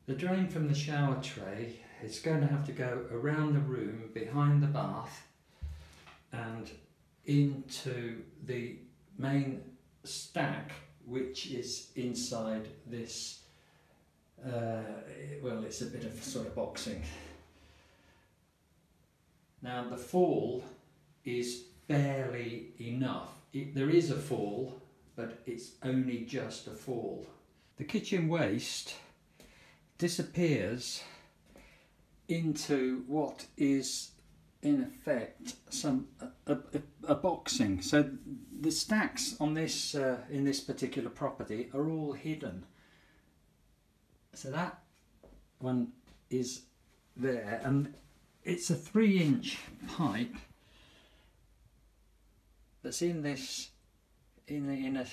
The drain from the shower tray is going to have to go around the room behind the bath and into the main stack, which is inside this, well, it's a bit of sort of boxing. Now the fall is barely enough. There is a fall, but it's only just a fall. The kitchen waste disappears into what is in effect a boxing. So the stacks on this in this particular property are all hidden. So that one is there, and it's a 3-inch pipe that's in this in a,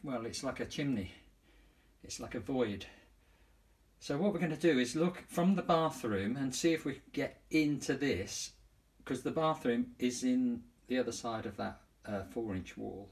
well, it's like a chimney. It's like a void. So what we're going to do is look from the bathroom and see if we can get into this, because the bathroom is in the other side of that 4-inch wall.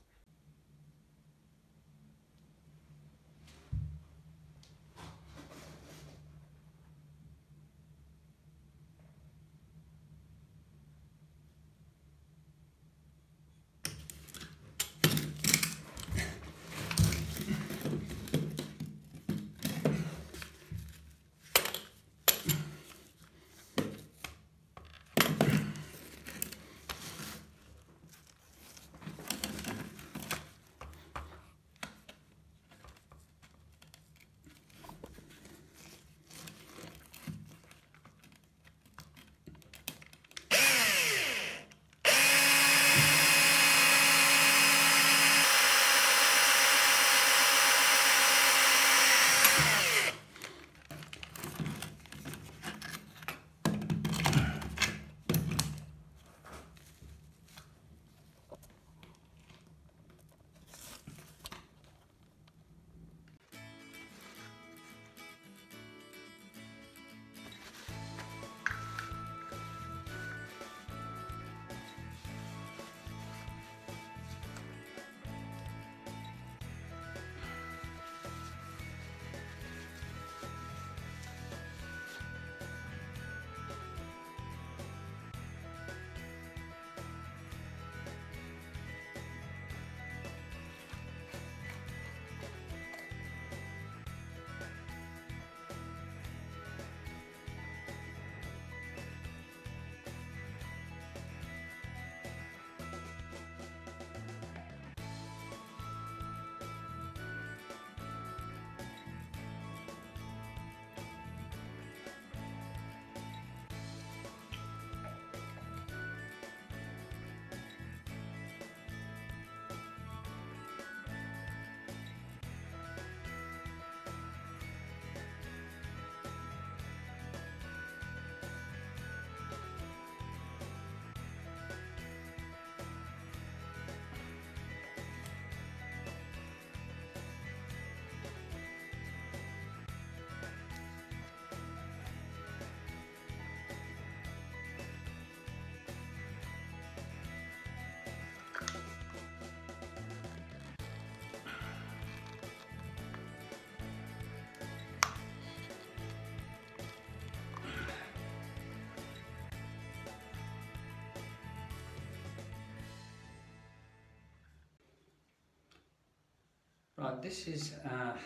Right, this is a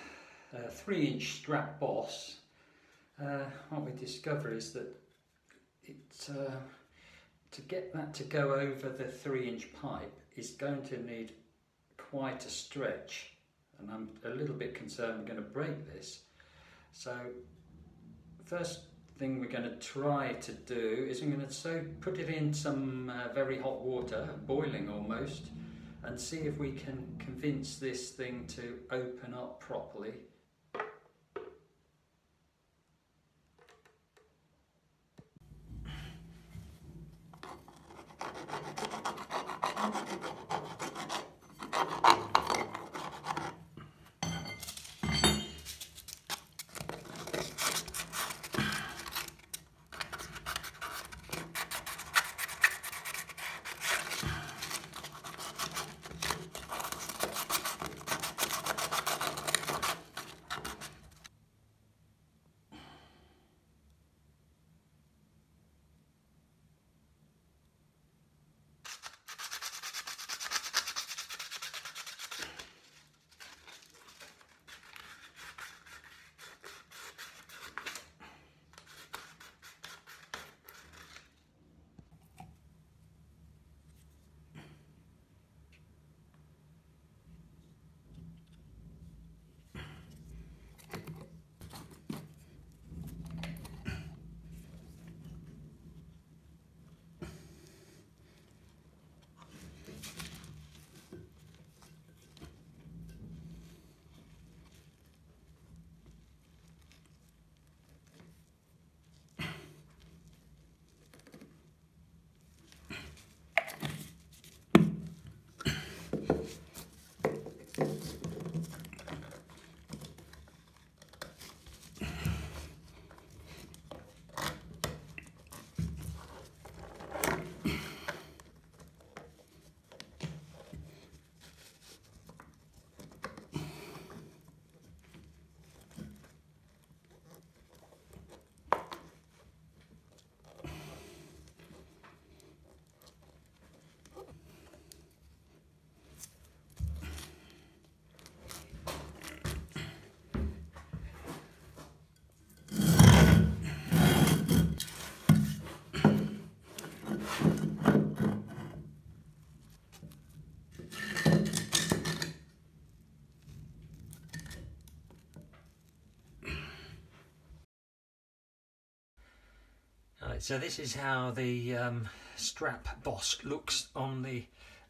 3-inch strap boss. What we discover is that to get that to go over the 3-inch pipe is going to need quite a stretch, and I'm a little bit concerned we're going to break this. So first thing we're going to try to do is I'm going to put it in some very hot water, boiling almost, and see if we can convince this thing to open up properly. Right, so this is how the strap boss looks on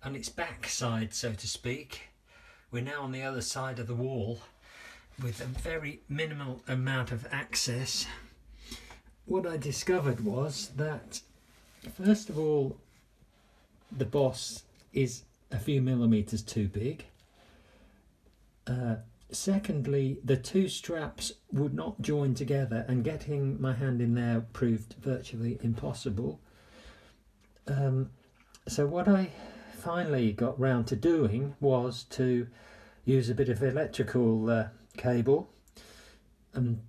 its back side, so to speak. We're now on the other side of the wall with a very minimal amount of access. What I discovered was that, first of all, the boss is a few millimeters too big. Secondly, the two straps would not join together, and getting my hand in there proved virtually impossible. So what I finally got round to doing was to use a bit of electrical cable and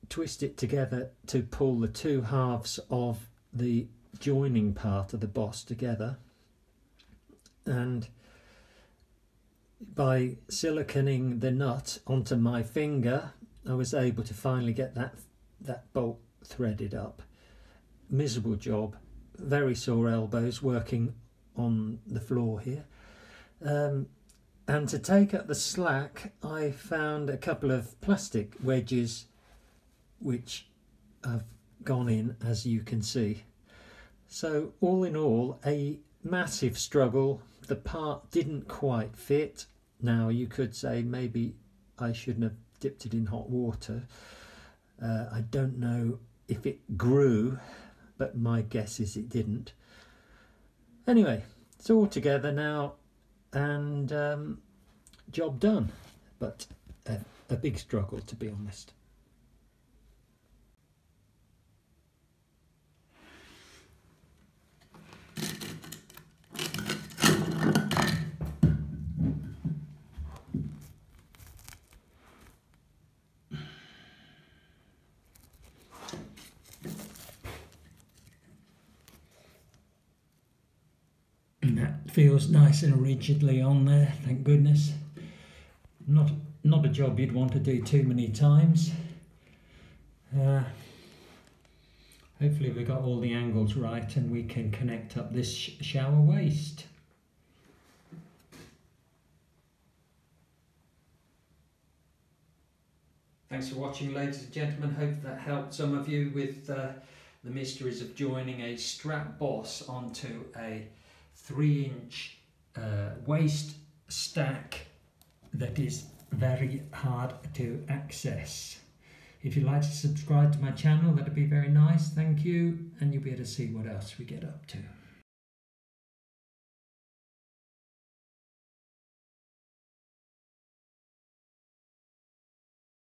twist it together to pull the two halves of the joining part of the boss together, and by siliconing the nut onto my finger I was able to finally get that bolt threaded up. Miserable job, very sore elbows working on the floor here. And to take up the slack, I found a couple of plastic wedges which have gone in, as you can see. So all in all, a massive struggle. The part didn't quite fit. Now you could say maybe I shouldn't have dipped it in hot water. I don't know if it grew, but my guess is it didn't. Anyway, it's all together now, and job done, but a big struggle, to be honest. And that feels nice and rigidly on there, thank goodness. Not a job you'd want to do too many times. Hopefully we got all the angles right and we can connect up this shower waste. Thanks for watching, ladies and gentlemen. Hope that helped some of you with the mysteries of joining a strap boss onto a 3-inch waste stack that is very hard to access. If you'd like to subscribe to my channel, that'd be very nice, thank you, and you'll be able to see what else we get up to.